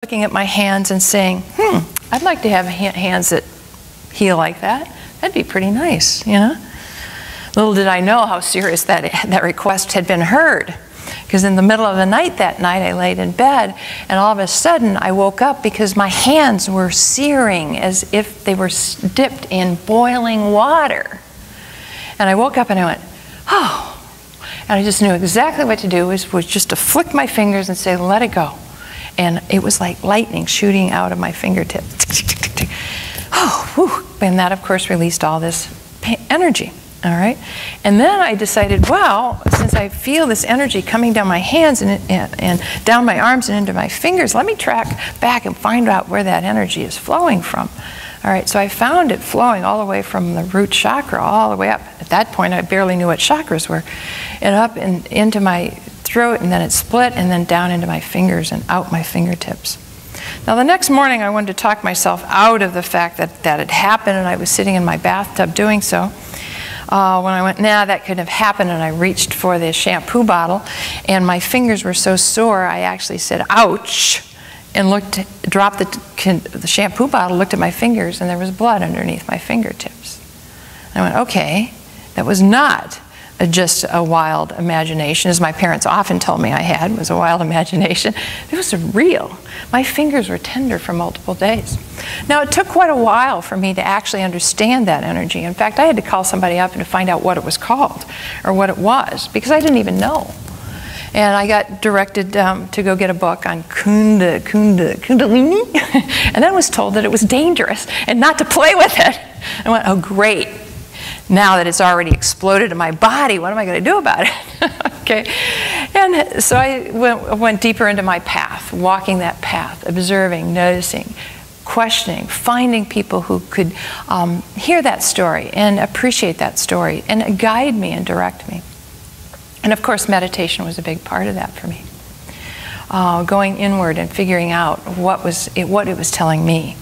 looking at my hands and saying, I'd like to have hands that heal like that. That'd be pretty nice, you know? Little did I know how serious that request had been heard. Because in the middle of the night that night, I laid in bed, and all of a sudden I woke up because my hands were searing as if they were dipped in boiling water. And I woke up and I went, oh. And I just knew exactly what to do, was just to flick my fingers and say, let it go. And it was like lightning shooting out of my fingertips. Oh, whew. And that, of course, released all this energy. All right? And then I decided, well, since I feel this energy coming down my hands and down my arms and into my fingers, let me track back and find out where that energy is flowing from. All right, so I found it flowing all the way from the root chakra all the way up. At that point, I barely knew what chakras were. And up and into my throat, and then it split, and then down into my fingers and out my fingertips. Now, the next morning, I wanted to talk myself out of the fact that that had happened, and I was sitting in my bathtub doing so. When I went, nah, that couldn't have happened, and I reached for the shampoo bottle, and my fingers were so sore, I actually said, ouch, and dropped the shampoo bottle, looked at my fingers, and there was blood underneath my fingertips. I went, okay, that was not just a wild imagination, as my parents often told me I had, was a wild imagination. It was real. My fingers were tender for multiple days. Now, it took quite a while for me to actually understand that energy. In fact, I had to call somebody up and to find out what it was called, or what it was, because I didn't even know. And I got directed to go get a book on Kundalini, and then was told that it was dangerous and not to play with it. I went, oh, great. Now that it's already exploded in my body, what am I going to do about it? Okay. And so I went deeper into my path, walking that path, observing, noticing, questioning, finding people who could hear that story and appreciate that story and guide me and direct me. And of course, meditation was a big part of that for me. Going inward and figuring out what it was telling me.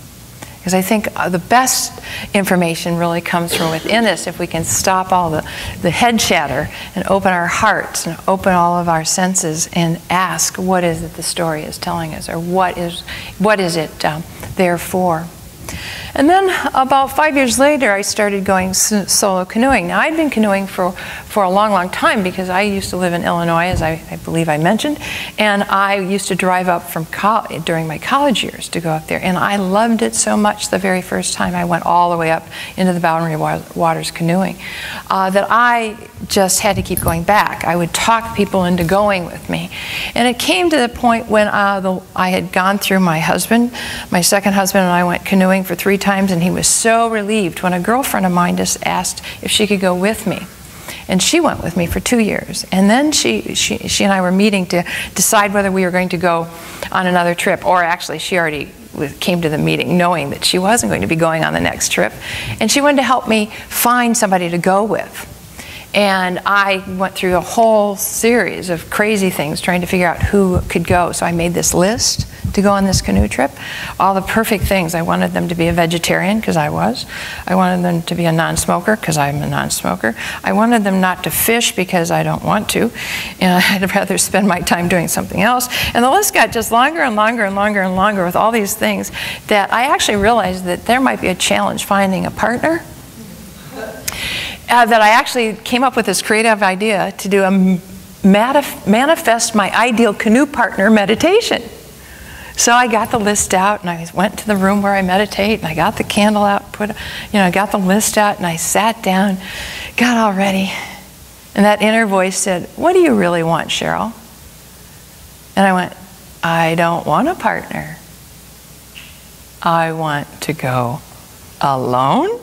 Because I think the best information really comes from within us if we can stop all the head chatter and open our hearts and open all of our senses and ask, what is it the story is telling us, or what is it there for? And then about 5 years later, I started going solo canoeing. Now, I'd been canoeing for a long, long time because I used to live in Illinois, as I believe I mentioned, and I used to drive up from during my college years to go up there. And I loved it so much the very first time I went all the way up into the Boundary Waters canoeing that I just had to keep going back. I would talk people into going with me. And it came to the point when I had gone through my second husband and I went canoeing for 3 times, and he was so relieved when a girlfriend of mine just asked if she could go with me. And she went with me for 2 years. And then she and I were meeting to decide whether we were going to go on another trip, or actually she already came to the meeting knowing that she wasn't going to be going on the next trip. And she wanted to help me find somebody to go with. And I went through a whole series of crazy things trying to figure out who could go. So I made this list to go on this canoe trip. All the perfect things. I wanted them to be a vegetarian, because I was. I wanted them to be a non-smoker, because I'm a non-smoker. I wanted them not to fish, because I don't want to. And I'd rather spend my time doing something else. And the list got just longer and longer and longer and longer with all these things that I actually realized that there might be a challenge finding a partner. That I actually came up with this creative idea to do a manifest my ideal canoe partner meditation. So I got the list out, and I went to the room where I meditate, and I got the candle out, got the list out, and I sat down, got all ready, and that inner voice said, what do you really want, Cheryl? And I went, I don't want a partner. I want to go alone.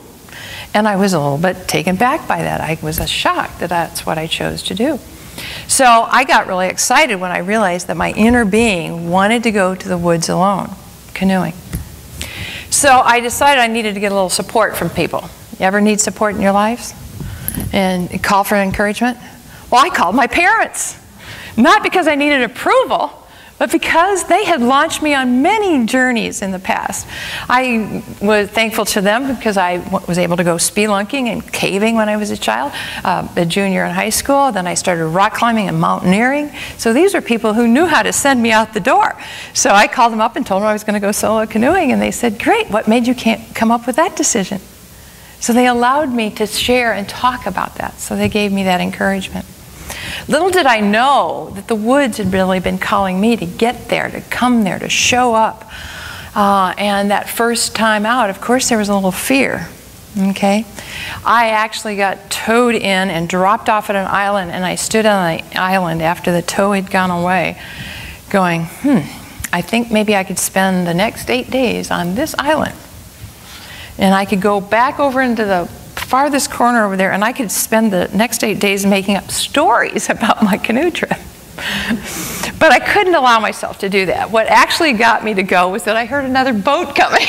And I was a little bit taken back by that. I was shocked that that's what I chose to do. So I got really excited when I realized that my inner being wanted to go to the woods alone, canoeing. So I decided I needed to get a little support from people. You ever need support in your lives? And call for encouragement? Well, I called my parents. Not because I needed approval, But because they had launched me on many journeys in the past, I was thankful to them because I was able to go spelunking and caving when I was a child, a junior in high school. Then I started rock climbing and mountaineering. So these were people who knew how to send me out the door. So I called them up and told them I was going to go solo canoeing, and they said, "Great, what made you come up with that decision?" So they allowed me to share and talk about that. So they gave me that encouragement. Little did I know that the woods had really been calling me to get there, to come there, to show up. And that first time out, of course, there was a little fear. Okay? I actually got towed in and dropped off at an island, and I stood on the island after the tow had gone away going, I think maybe I could spend the next 8 days on this island. And I could go back over into the farthest corner over there, and I could spend the next 8 days making up stories about my canoe trip. But I couldn't allow myself to do that. What actually got me to go was that I heard another boat coming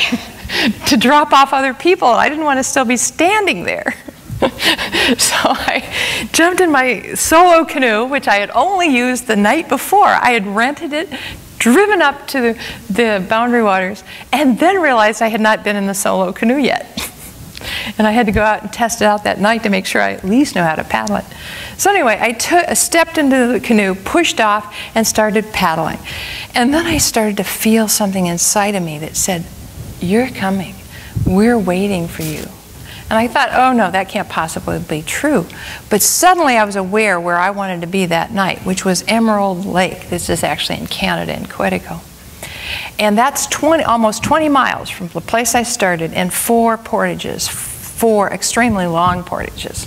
to drop off other people, and I didn't want to still be standing there. So I jumped in my solo canoe, which I had only used the night before. I had rented it, driven up to the boundary waters, and then realized I had not been in the solo canoe yet. And I had to go out and test it out that night to make sure I at least know how to paddle it. So anyway, I stepped into the canoe, pushed off, and started paddling. And then I started to feel something inside of me that said, "You're coming. We're waiting for you." And I thought, oh no, that can't possibly be true. But suddenly I was aware where I wanted to be that night, which was Emerald Lake. This is actually in Canada, in Quetico. And that's almost 20 miles from the place I started, and 4 portages, 4 extremely long portages.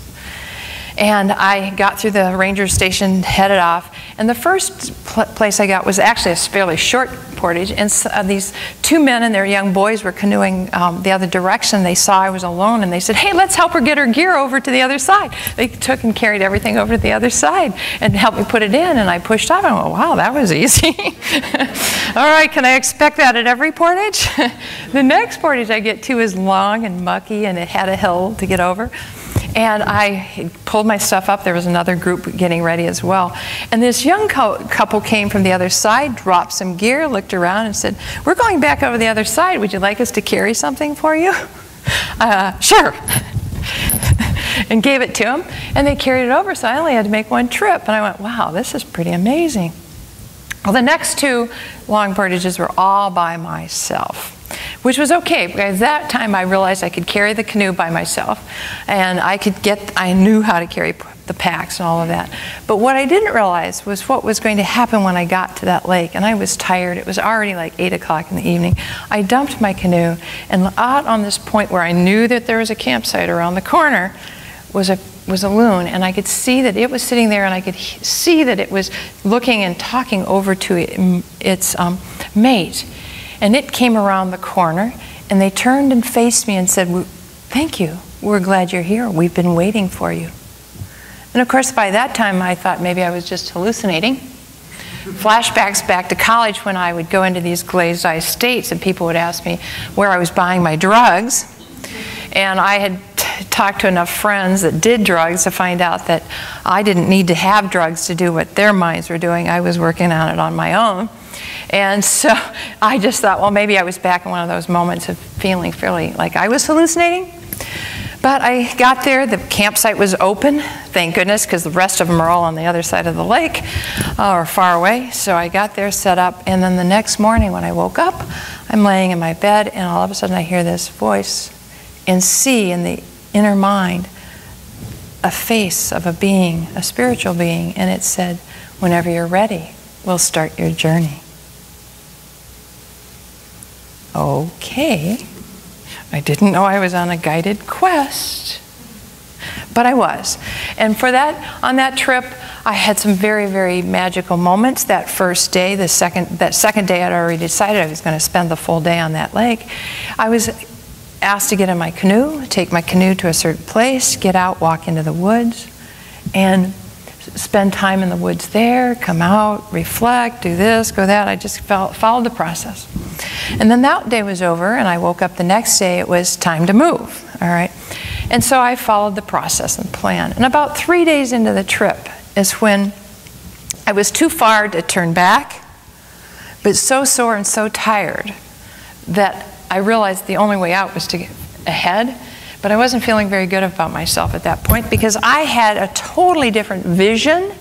And I got through the ranger station, headed off, and the first place I got was actually a fairly short portage, and these 2 men and their young boys were canoeing the other direction. They saw I was alone, and they said, "Hey, let's help her get her gear over to the other side." They took and carried everything over to the other side and helped me put it in, and I pushed off, and I went, wow, that was easy. All right, can I expect that at every portage? The next portage I get to is long and mucky, and it had a hill to get over. And I pulled my stuff up. There was another group getting ready as well. And this young couple came from the other side, dropped some gear, looked around and said, "We're going back over the other side. Would you like us to carry something for you?" Sure. And gave it to them. And they carried it over, so I only had to make 1 trip. And I went, wow, this is pretty amazing. Well, the next 2 long portages were all by myself, which was okay, because that time I realized I could carry the canoe by myself, and I knew how to carry the packs and all of that. But what I didn't realize was what was going to happen when I got to that lake, and I was tired. It was already like 8 o'clock in the evening. I dumped my canoe, and out on this point where I knew that there was a campsite around the corner was a loon, and I could see that it was sitting there, and I could see that it was looking and talking over to its mate. And it came around the corner, and they turned and faced me and said, "Thank you. We're glad you're here. We've been waiting for you." And of course, by that time, I thought maybe I was just hallucinating. Flashbacks back to college when I would go into these glazed eye states, and people would ask me where I was buying my drugs. And I had talked to enough friends that did drugs to find out that I didn't need to have drugs to do what their minds were doing. I was working on it on my own. And so I just thought, well, maybe I was back in one of those moments of feeling fairly like I was hallucinating. But I got there, the campsite was open, thank goodness, because the rest of them are all on the other side of the lake or far away. So I got there, set up, and then the next morning when I woke up, I'm laying in my bed, and all of a sudden I hear this voice and see in the inner mind a face of a being, a spiritual being, and it said, "Whenever you're ready, we'll start your journey." Okay. I didn't know I was on a guided quest, but I was. And on that trip, I had some very, very magical moments. That first day, that second day, I'd already decided I was going to spend the full day on that lake. I was asked to get in my canoe, take my canoe to a certain place, get out, walk into the woods, and spend time in the woods there, come out, reflect, do this, go that. I just followed the process. And then that day was over, and I woke up the next day. It was time to move, all right? And so I followed the process and plan. And about 3 days into the trip is when I was too far to turn back, but so sore and so tired that I realized the only way out was to get ahead. But I wasn't feeling very good about myself at that point because I had a totally different vision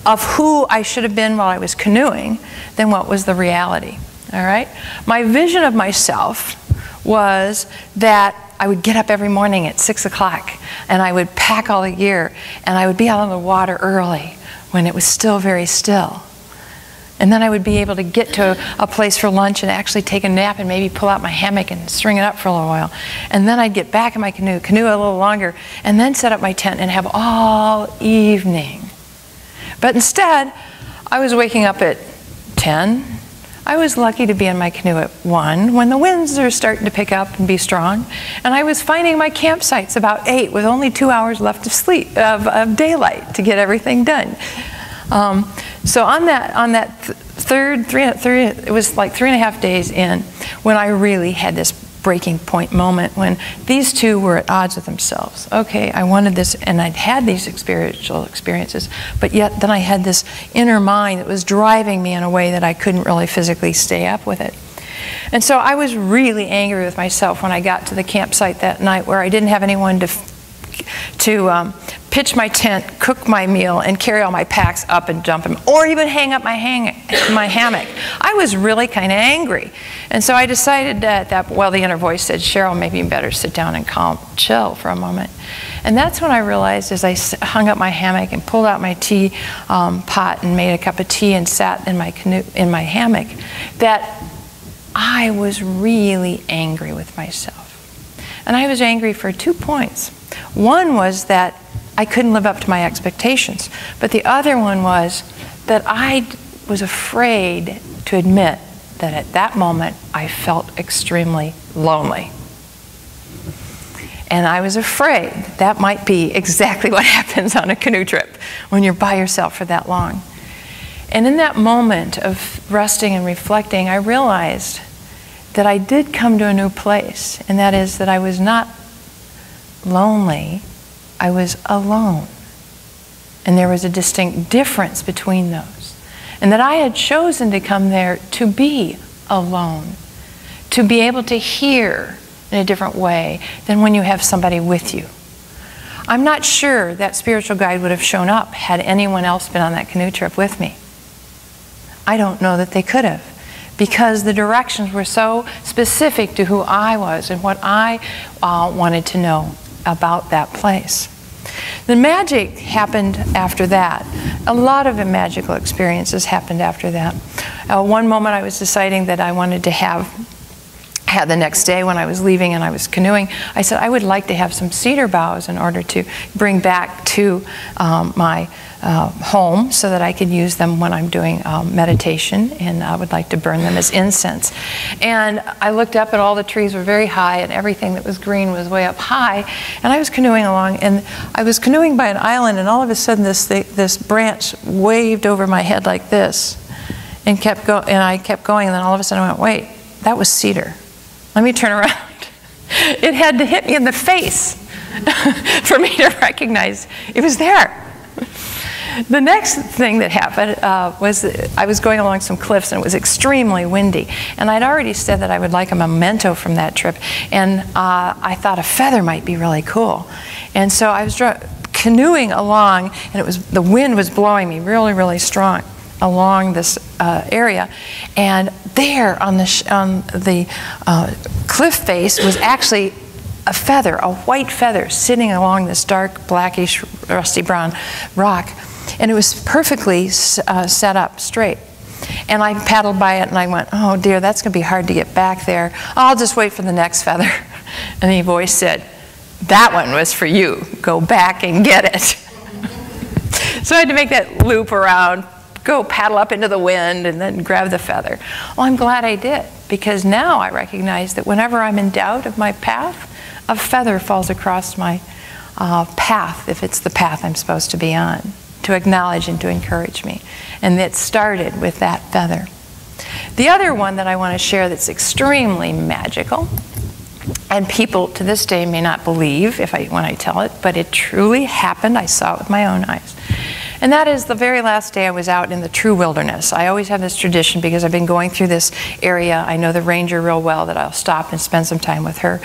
of who I should have been while I was canoeing than what was the reality. All right? My vision of myself was that I would get up every morning at 6 o'clock and I would pack all the gear and I would be out on the water early when it was still very still. And then I would be able to get to a place for lunch and actually take a nap and maybe pull out my hammock and string it up for a little while. And then I'd get back in my canoe a little longer, and then set up my tent and have all evening. But instead, I was waking up at 10. I was lucky to be in my canoe at 1 when the winds are starting to pick up and be strong. And I was finding my campsites about 8 with only 2 hours left of sleep, of daylight to get everything done. So on that it was like 3.5 days in when I really had this breaking point moment when these two were at odds with themselves. Okay, I wanted this, and I'd had these spiritual experiences, but yet then I had this inner mind that was driving me in a way that I couldn't really physically stay up with it. And so I was really angry with myself when I got to the campsite that night where I didn't have anyone to pitch my tent, cook my meal, and carry all my packs up and dump them, or even hang up my hammock. I was really kind of angry. And so I decided that, well, the inner voice said, Cheryl, maybe you better sit down and chill for a moment. And that's when I realized, as I hung up my hammock and pulled out my tea pot and made a cup of tea and sat in my canoe, in my hammock, that I was really angry with myself. And I was angry for 2 points. One was that I couldn't live up to my expectations. But the other one was that I was afraid to admit that at that moment I felt extremely lonely. And I was afraid that might be exactly what happens on a canoe trip when you're by yourself for that long. And in that moment of resting and reflecting, I realized that I did come to a new place, and that is that I was not lonely, I was alone. And there was a distinct difference between those. And that I had chosen to come there to be alone, to be able to hear in a different way than when you have somebody with you. I'm not sure that spiritual guide would have shown up had anyone else been on that canoe trip with me. I don't know that they could have, because the directions were so specific to who I was and what I wanted to know about that place. The magic happened after that. A lot of magical experiences happened after that. One moment I was deciding that I wanted to had the next day when I was leaving and I was canoeing, I said I would like to have some cedar boughs in order to bring back to my home so that I could use them when I'm doing meditation, and I would like to burn them as incense. And I looked up and all the trees were very high and everything that was green was way up high, and I was canoeing along, and I was canoeing by an island, and all of a sudden this branch waved over my head like this and I kept going, and then all of a sudden I went, wait, that was cedar. Let me turn around. It had to hit me in the face for me to recognize it was there. The next thing that happened was I was going along some cliffs and it was extremely windy. And I'd already said that I would like a memento from that trip. And I thought a feather might be really cool. And so I was canoeing along, and the wind was blowing me really, really strong along this area. And there on the cliff face was actually a feather, a white feather, sitting along this dark, blackish, rusty brown rock. And it was perfectly set up straight. And I paddled by it and I went, oh dear, that's going to be hard to get back there. I'll just wait for the next feather. And the voice said, that one was for you. Go back and get it. So I had to make that loop around, go paddle up into the wind, and then grab the feather. Well, I'm glad I did, because now I recognize that whenever I'm in doubt of my path, a feather falls across my path, if it's the path I'm supposed to be on, to acknowledge and to encourage me. And it started with that feather. The other one that I want to share that's extremely magical, and people to this day may not believe when I tell it, but it truly happened. I saw it with my own eyes. And that is the very last day I was out in the true wilderness. I always have this tradition because I've been going through this area. I know the ranger real well, that I'll stop and spend some time with her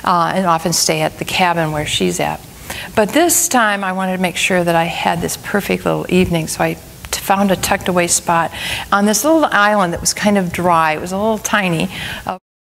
and often stay at the cabin where she's at. But this time I wanted to make sure that I had this perfect little evening, so I found a tucked away spot on this little island that was kind of dry. It was a little tiny.